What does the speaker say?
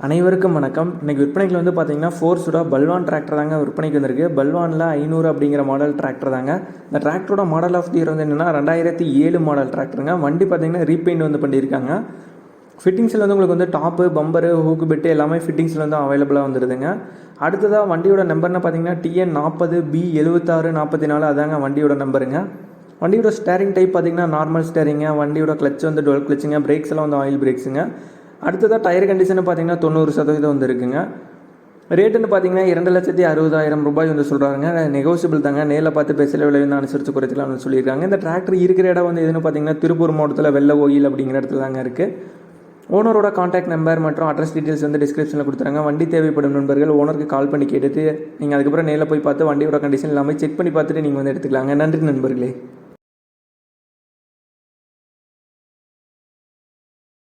அனைவருக்கும் வணக்கம். இன்றைக்கி விற்பனைக்கு வந்து பார்த்தீங்கன்னா 4 சுடா பல்வான் டிராக்டர் தாங்க விற்பனைக்கு வந்திருக்கு. பல்வானில் 500 அப்படிங்கிற மாடல் டிராக்டர் தாங்க. இந்த டிராக்டரோட மாடல் ஆஃப் தி இயர் வந்து என்னென்னா 2007 மாடல் டிராக்டருங்க. வண்டி பார்த்தீங்கன்னா ரீபெயிண்ட் வந்து பண்ணியிருக்காங்க. ஃபிட்டிங்ஸில் வந்து உங்களுக்கு வந்து டாப்பு, பம்பரு, ஹூக்கு பெட்டு எல்லாமே ஃபிட்டிங்ஸில் வந்து அவைலபிளாக வந்துடுதுங்க. அடுத்ததாக வண்டியோட நம்பர்னு பார்த்தீங்கன்னா TN 40B7644 அதாங்க வண்டியோட நம்பருங்க. வண்டியோட ஸ்டேரிங் டைப் பார்த்தீங்கன்னா நார்மல் ஸ்டேரிங்க. வண்டியோட கிளச் வந்து டுவெல் கிளச்சுங்க. பிரேக்ஸ் எல்லாம் வந்து ஆயில் பிரேக்ஸுங்க. அடுத்ததாக டயர் கண்டிஷன் பார்த்தீங்கன்னா 90% வந்து இருக்குங்க. ரேட்டுன்னு பார்த்தீங்கன்னா 2,60,000 ரூபாய் வந்து சொல்கிறாங்க. நெகோசியபிள் தாங்க. நேரில் பார்த்து பேசல விலை வந்து அனுசரித்து குறைச்சிக்கலாம்னு சொல்லியிருக்காங்க. இந்த டிராக்டர் இருக்கிற இடம் வந்து எதுன்னு பார்த்தீங்கன்னா திருப்பூர் மாவட்டத்தில் வெள்ள கோயில் அப்படிங்கிற இடத்துல தாங்க இருக்குது. ஓனரோட காண்டாக்ட் நம்பர் மற்றும் அட்ரஸ் டீட்டெயில்ஸ் வந்து டிஸ்கிரிப்ஷனில் கொடுத்துறாங்க. வண்டி தேவைப்படும் நண்பர்கள் ஓனருக்கு கால் பண்ணி கேட்டுட்டு நீங்கள் அதுக்கப்புறம் நேரில் போய் பார்த்து வண்டியோட கண்டிஷன் எல்லாமே செக் பண்ணி பார்த்துட்டு நீங்கள் வந்து எடுத்துக்கலாங்க. நன்றி நண்பர்களே.